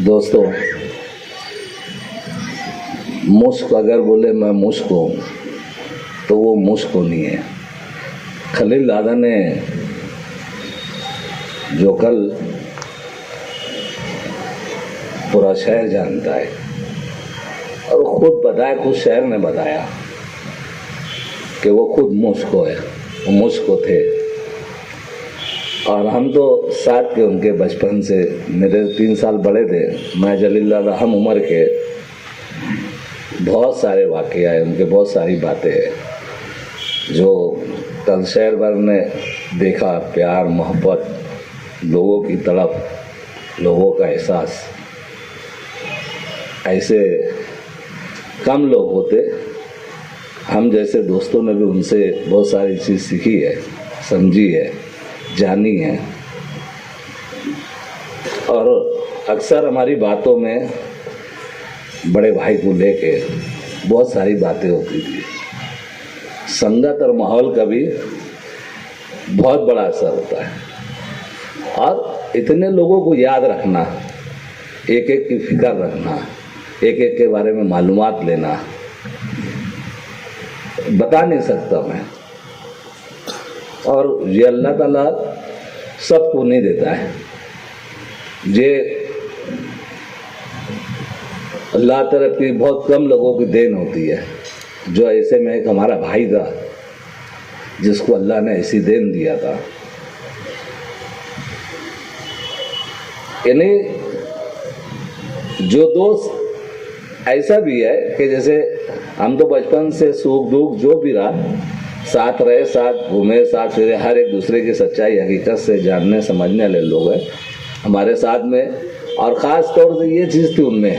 दोस्तों, मुश्क अगर बोले मैं मुश्क हूँ तो वो मुश्क नहीं है। खलील दादा ने जो कल पूरा शहर जानता है और वो खुद बताया, खुद शहर ने बताया कि वो खुद मुश्क है, वो मुश्क थे। और हम तो साथ के उनके बचपन से, मेरे 3 साल बड़े थे, मैं जलील दादा हम उम्र के। बहुत सारे वाक़या हैं उनके, बहुत सारी बातें हैं जो कल शहर भर ने देखा। प्यार, मोहब्बत, लोगों की तड़प, लोगों का एहसास। ऐसे कम लोग होते, हम जैसे दोस्तों ने भी उनसे बहुत सारी चीज़ सीखी है, समझी है, जानी है। और अक्सर हमारी बातों में बड़े भाई को लेके बहुत सारी बातें होती थी। संगत और माहौल का भी बहुत बड़ा असर होता है। और इतने लोगों को याद रखना, एक एक की फिक्र रखना, एक एक के बारे में मालूमात लेना, बता नहीं सकता मैं। और ये अल्लाह ताला सबको नहीं देता है। ये अल्लाह तरफ की बहुत कम लोगों की देन होती है। जो ऐसे में एक हमारा भाई था जिसको अल्लाह ने ऐसी देन दिया था। यानी जो दोस्त ऐसा भी है कि जैसे हम तो बचपन से सुख दुख जो भी रहा, साथ रहे, साथ घूमे, साथ फिरे, हर एक दूसरे की सच्चाई हकीकत से जानने समझने वाले लोग हैं हमारे साथ में। और ख़ास तौर से ये चीज़ थी उनमें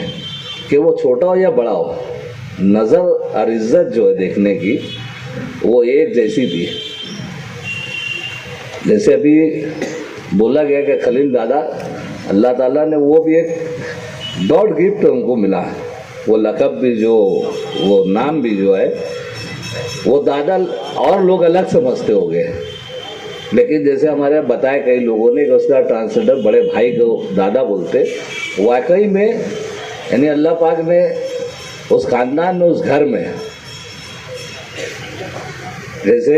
कि वो छोटा हो या बड़ा हो, नज़र और इज्जत जो है देखने की, वो एक जैसी थी। जैसे अभी बोला गया कि खलील दादा, अल्लाह ताला ने वो भी एक गॉड गिफ्ट उनको मिला। वो लक़ब भी जो, वो नाम भी जो है, वो दादा और लोग अलग समझते हो गए। लेकिन जैसे हमारे बताए कई लोगों ने कि उसका ट्रांसजेंडर बड़े भाई को दादा बोलते। वाकई में यानी अल्लाह पाक ने उस खानदान में, उस घर में, जैसे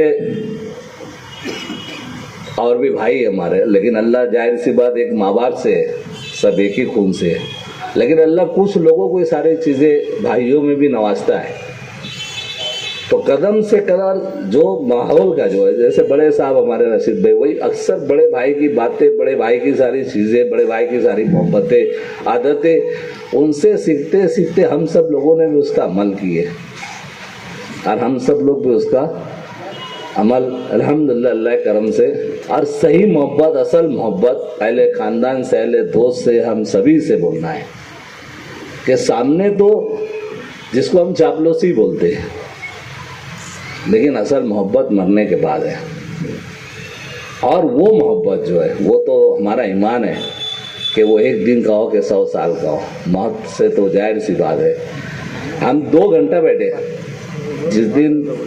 और भी भाई हमारे, लेकिन अल्लाह जाहिर सी बात एक माँ बाप से, सब एक ही खून से, लेकिन अल्लाह कुछ लोगों को ये सारी चीज़ें भाइयों में भी नवाजता है। तो कदम से कदम जो माहौल का जो है, जैसे बड़े साहब हमारे रशीद भाई, वही अक्सर बड़े भाई की बातें, बड़े भाई की सारी चीज़ें, बड़े भाई की सारी मोहब्बतें, आदतें, उनसे सीखते सीखते हम सब लोगों ने भी उसका अमल किए। और हम सब लोग भी उसका अमल अल्हम्दुलिल्लाह अल्लाह के करम से, और सही मोहब्बत, असल मोहब्बत पहले ख़ानदान से, पहले दोस्त से, हम सभी से बोलना है कि सामने तो जिसको हम चापलूसी बोलते हैं, लेकिन असल मोहब्बत मरने के बाद है। और वो मोहब्बत जो है, वो तो हमारा ईमान है कि वो एक दिन का हो कि 100 साल का हो, मौत से तो जाहिर सी बात है। हम 2 घंटा बैठे, जिस दिन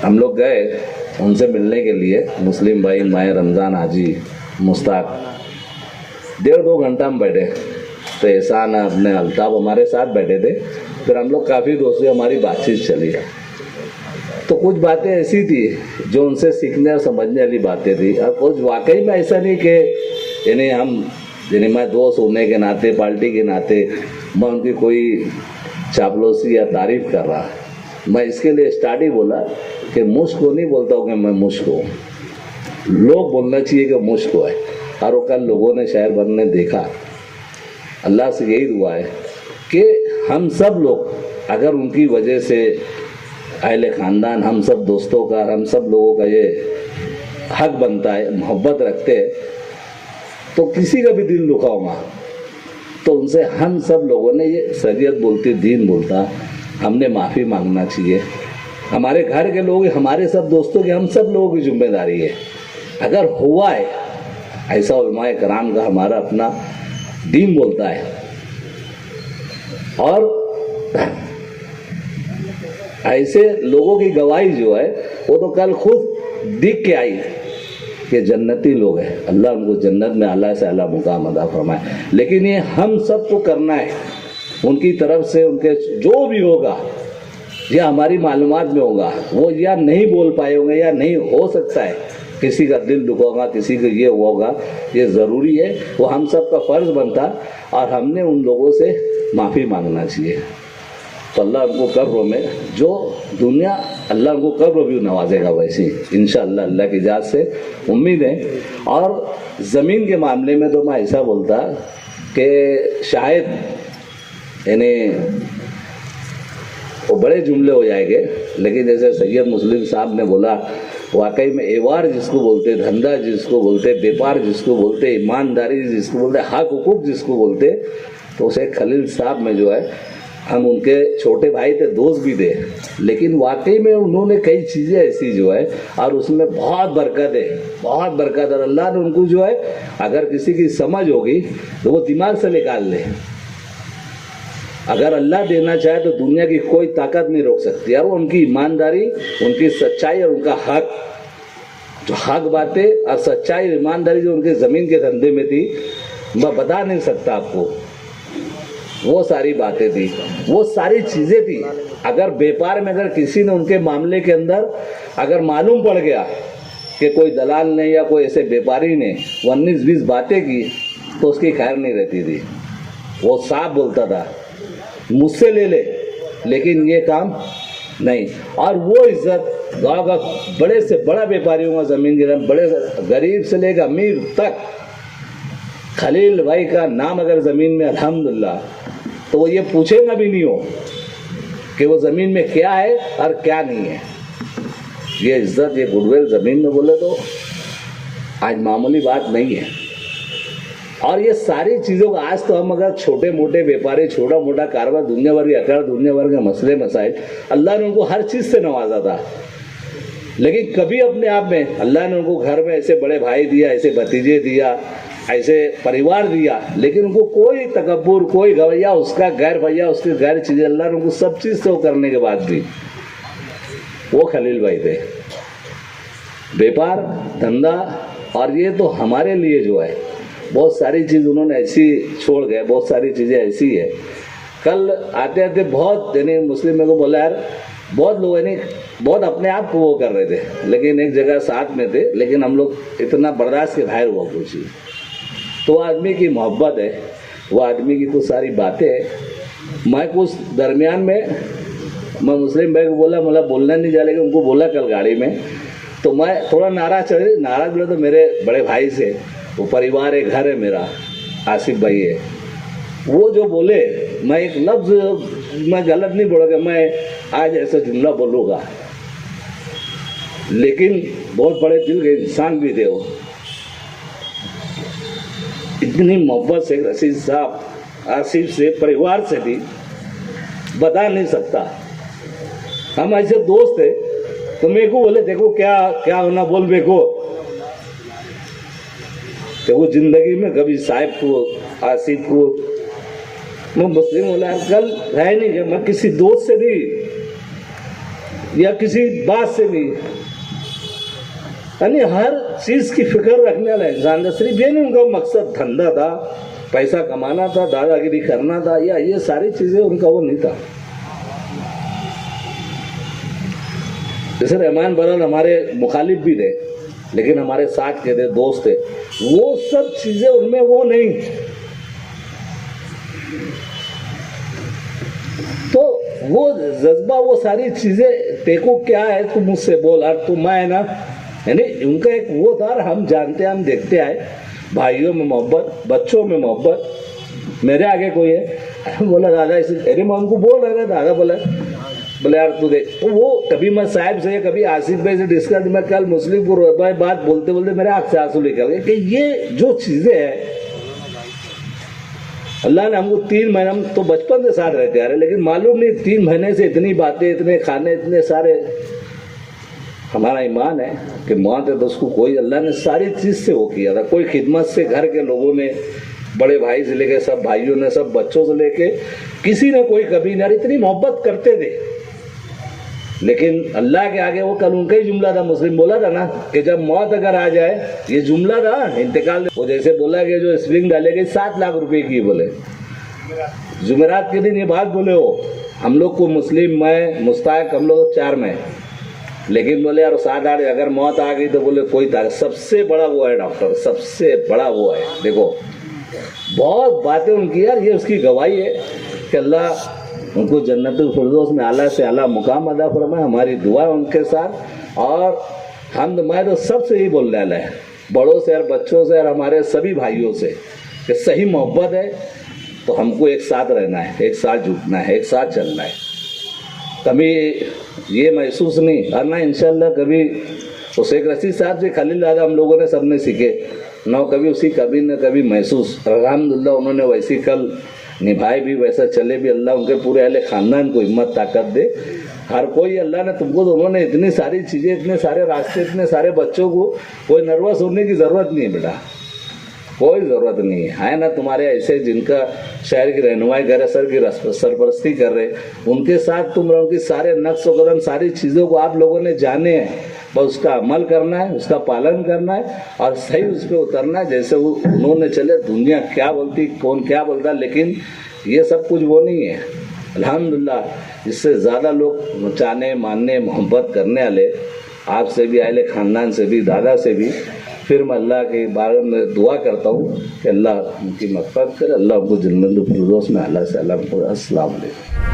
हम लोग गए उनसे मिलने के लिए, मुस्लिम भाई, माए रमज़ान, हाजी मुश्ताक, 1.5-2 घंटा हम बैठे। तो एहसान अपने अल्ताफ़ हमारे साथ बैठे थे। फिर हम लोग काफ़ी दोस्तों, हमारी बातचीत चली। तो कुछ बातें ऐसी थी जो उनसे सीखने और समझने वाली बातें थी। और कुछ वाकई में ऐसा नहीं कि यानी मैं दोस्त होने के नाते, पार्टी के नाते मैं उनकी कोई चापलूसी या तारीफ़ कर रहा। मैं इसके लिए स्टार्ट ही बोला कि मुश्क को नहीं बोलता हूँ कि मैं मुश्क हूँ, लोग बोलना चाहिए कि मुश्क है। और वो कल लोगों ने, शहर भर ने देखा। अल्लाह से यही दुआ है कि हम सब लोग, अगर उनकी वजह से अहले ख़ानदान, हम सब दोस्तों का, हम सब लोगों का ये हक बनता है, मोहब्बत रखते हैं, तो किसी का भी दिल दुखा होगा तो उनसे हम सब लोगों ने, ये शरीयत बोलती, दीन बोलता, हमने माफ़ी मांगना चाहिए। हमारे घर के लोग, हमारे सब दोस्तों की, हम सब लोगों की जिम्मेदारी है। अगर हुआ है ऐसा, उलमाए कराम का हमारा अपना दीन बोलता है। और ऐसे लोगों की गवाही जो है, वो तो कल खुद दिख के आई कि जन्नती लोग हैं, अल्लाह उनको जन्नत में आला से आला मुकाम अदा फरमाए। लेकिन ये हम सबको करना है, उनकी तरफ से उनके जो भी होगा ये हमारी मालूमात में होगा, वो या नहीं बोल पाए होंगे या नहीं हो सकता है, किसी का दिल दुखोगा, किसी को ये होगा, ये ज़रूरी है, वो हम सब का फ़र्ज़ बनता और हमने उन लोगों से माफ़ी मांगना चाहिए। तो अल्लाह उनको कब्र में, जो दुनिया अल्लाह उनको कब्र भी नवाजेगा वैसे इंशाअल्लाह, अल्लाह की इजाज़त से उम्मीद है। और ज़मीन के मामले में तो मैं ऐसा बोलता कि शायद यानी वो बड़े जुमले हो जाएंगे, लेकिन जैसे सैयद मुस्लिम साहब ने बोला, वाकई में एवार जिसको बोलते, धंधा जिसको बोलते, व्यापार जिसको बोलते, ईमानदारी जिसको बोलते, हक हुकूक जिसको बोलते, तो उसे खलील साहब में जो है, हम उनके छोटे भाई थे, दोस्त भी थे, लेकिन वाकई में उन्होंने कई चीज़ें ऐसी जो है और उसमें बहुत बरकत है, बहुत बरकत है। अल्लाह ने उनको जो है, अगर किसी की समझ होगी तो वो दिमाग से निकाल ले, अगर अल्लाह देना चाहे तो दुनिया की कोई ताकत नहीं रोक सकती। और उनकी ईमानदारी, उनकी सच्चाई और उनका हक, जो हक बातें और सच्चाई ईमानदारी जो उनके ज़मीन के धंधे में थी, मैं बता नहीं सकता आपको, वो सारी बातें थी, वो सारी चीज़ें थी। अगर व्यापार में अगर किसी ने उनके मामले के अंदर अगर मालूम पड़ गया कि कोई दलाल ने या कोई ऐसे व्यापारी ने 19-20 बातें की, तो उसकी खैर नहीं रहती थी। वो साफ बोलता था, मुझसे ले ले, लेकिन ये काम नहीं। और वो इज्जत गाँव का बड़े से बड़ा व्यापारी होगा, ज़मीन के बड़े गरीब से लेकर अमीर तक, खलील भाई का नाम अगर ज़मीन में अल्हम्दुलिल्लाह, तो वो ये पूछेगा भी नहीं हो कि वो ज़मीन में क्या है और क्या नहीं है। ये इज्जत, ये गुडविल ज़मीन में बोले तो आज मामूली बात नहीं है। और ये सारी चीज़ों का आज तो हम अगर छोटे मोटे व्यापारी, छोटा मोटा कारोबार, दुनिया भर के अकड़, दुनिया भर के मसले मसाइल, अल्लाह ने उनको हर चीज़ से नवाजा था, लेकिन कभी अपने आप में अल्लाह ने उनको घर में ऐसे बड़े भाई दिया, ऐसे भतीजे दिया, ऐसे परिवार दिया, लेकिन उनको कोई तकब्बुर, कोई गवैया, उसका गैर भैया, उसकी गैर चीज़ें, अल्लाह ने उनको सब चीज़ से वो करने के बाद भी वो खलील भाई थे। व्यापार धंधा, और ये तो हमारे लिए जो है बहुत सारी चीज़ उन्होंने ऐसी छोड़ गए, बहुत सारी चीज़ें ऐसी है। कल आते आते बहुत यानी मुस्लिम मेरे को बोला, यार बहुत लोग यानी बहुत अपने आप को वो कर रहे थे, लेकिन एक जगह साथ में थे, लेकिन हम लोग इतना बर्दाश्त के बाहर हुआ कुछ। तो आदमी की मोहब्बत है, वो आदमी की कुछ सारी बातें हैं। मैं कुछ दरमियान में मैं मुस्लिम भाई को बोला, मतलब बोलना नहीं जा, लेकिन उनको बोला कल गाड़ी में, तो मैं थोड़ा नाराज़ बोला, तो मेरे बड़े भाई से, वो परिवार है, घर है मेरा, आसिफ भाई है, वो जो बोले, मैं एक लफ्ज़ मैं गलत नहीं बोलूँगा, मैं आज ऐसा जुमला बोलूँगा, लेकिन बहुत बड़े दिल के इंसान भी थे वो। इतनी मोहब्बत से रशीद साहब आसिफ से, परिवार से भी बता नहीं सकता। हम ऐसे दोस्त थे, तो मेरे को बोले, देखो क्या क्या होना बोल, मेरे को तो वो ज़िंदगी में कभी साहिब को, आसिफ को, मैं मुस्लिम होना कल रह नहीं गया, मैं किसी दोस्त से नहीं या किसी बात से नहीं, यानी हर चीज़ की फिक्र रखने वाला इंसान था। सिर्फ ये नहीं उनका मकसद धंधा था, पैसा कमाना था, दादागिरी करना था, या ये सारी चीज़ें उनका वो नहीं था। जैसे रहमान बरन हमारे मुखालिफ भी थे, लेकिन हमारे साथ के थे, दोस्त थे, वो सब चीज़ें उनमें वो नहीं। तो वो जज्बा, वो सारी चीज़ें, तेको क्या है तू मुझसे बोल, और तू मैं ना, यानी उनका एक वो था। हम जानते हैं, हम देखते आए, भाइयों में मोहब्बत, बच्चों में मोहब्बत। मेरे आगे कोई है, बोला दादा इसे, अरे मैं उनको बोल रहा था, दादा बोला, बोले यार तू देख, तो वो कभी मैं साहिब से, कभी आसिफ भाई से डिस्कस, मैं कल मुस्लिम भाई बात बोलते बोलते मेरे आँख से आंसू निकल गए कि ये जो चीज़ें हैं, अल्लाह ने हमको 3 महीने, हम तो बचपन से साथ रहते आ रहे, लेकिन मालूम नहीं 3 महीने से इतनी बातें, इतने खाने, इतने सारे, हमारा ईमान है कि मौत है तो उसको कोई, अल्लाह ने सारी चीज़ से वो किया था। कोई खिदमत से, घर के लोगों ने, बड़े भाई से लेके, सब भाइयों ने, सब बच्चों से लेके, किसी ने कोई कभी नहीं, इतनी मोहब्बत करते थे। लेकिन अल्लाह के आगे वो कल उनका ही जुमला था, मुस्लिम बोला था ना कि जब मौत अगर आ जाए, ये जुमला था इंतकाल, वो जैसे बोला कि जो स्प्रिंग डालेगी 7 लाख रुपए की, बोले जुमेरात के दिन ये बात बोले हो। हम लोग को मुस्लिम, मैं मुस्ताक, हम लोग 4 में, लेकिन बोले यार 7-8 अगर मौत आ गई तो बोले कोई ताकत, सबसे बड़ा वो है डॉक्टर, सबसे बड़ा वो है। देखो बहुत बातें उनकी यार, ये उसकी गवाही है कि अल्लाह उनको जन्नतुल फिरदौस में आला से आला मुकाम अदा फरमाए। हमारी दुआ है उनके साथ। और हम मैं तो सबसे ही बोलने वाला है, बड़ों से और बच्चों से और हमारे सभी भाइयों से, कि सही मोहब्बत है तो हमको एक साथ रहना है, एक साथ जुटना है, एक साथ चलना है। कभी ये महसूस नहीं करना इंशाल्लाह, कभी उस शेख रशीद साहब से खलील आज़म हम लोगों ने सबने सीखे न, कभी उसी कभी न कभी महसूस, अल्हम्दुलिल्लाह उन्होंने वैसी कल निभाए भी, वैसा चले भी। अल्लाह उनके पूरे अहले ख़ानदान को हिम्मत ताकत दे। हर कोई अल्लाह ने तुमको, तो उन्होंने इतनी सारी चीज़ें, इतने सारे रास्ते, इतने सारे बच्चों को, कोई नर्वस होने की ज़रूरत नहीं है बेटा, कोई ज़रूरत नहीं है ना। तुम्हारे ऐसे जिनका शहर की रहनुमाई कर रहे, सर की सरपरस्ती कर रहे, उनके साथ तुम रहो कि सारे नक्श व कदम, सारी चीज़ों को आप लोगों ने जाने हैं, बस उसका अमल करना है, उसका पालन करना है और सही उस पर उतरना है। जैसे वो उन्होंने चले, दुनिया क्या बोलती, कौन क्या बोलता, लेकिन ये सब कुछ वो नहीं है। अल्हम्दुलिल्लाह इससे ज़्यादा लोग चाहने, मानने, मोहब्बत करने वाले आपसे भी, अहले ख़ानदान से भी, दादा से भी। फिर मैं अल्लाह के बारे में दुआ करता हूँ कि अल्लाह उनकी मग़फ़िरत करे, अल्लाह उनको जन्नतुल फिरदौस में आला से आला। अस्सलाम वालेकुम।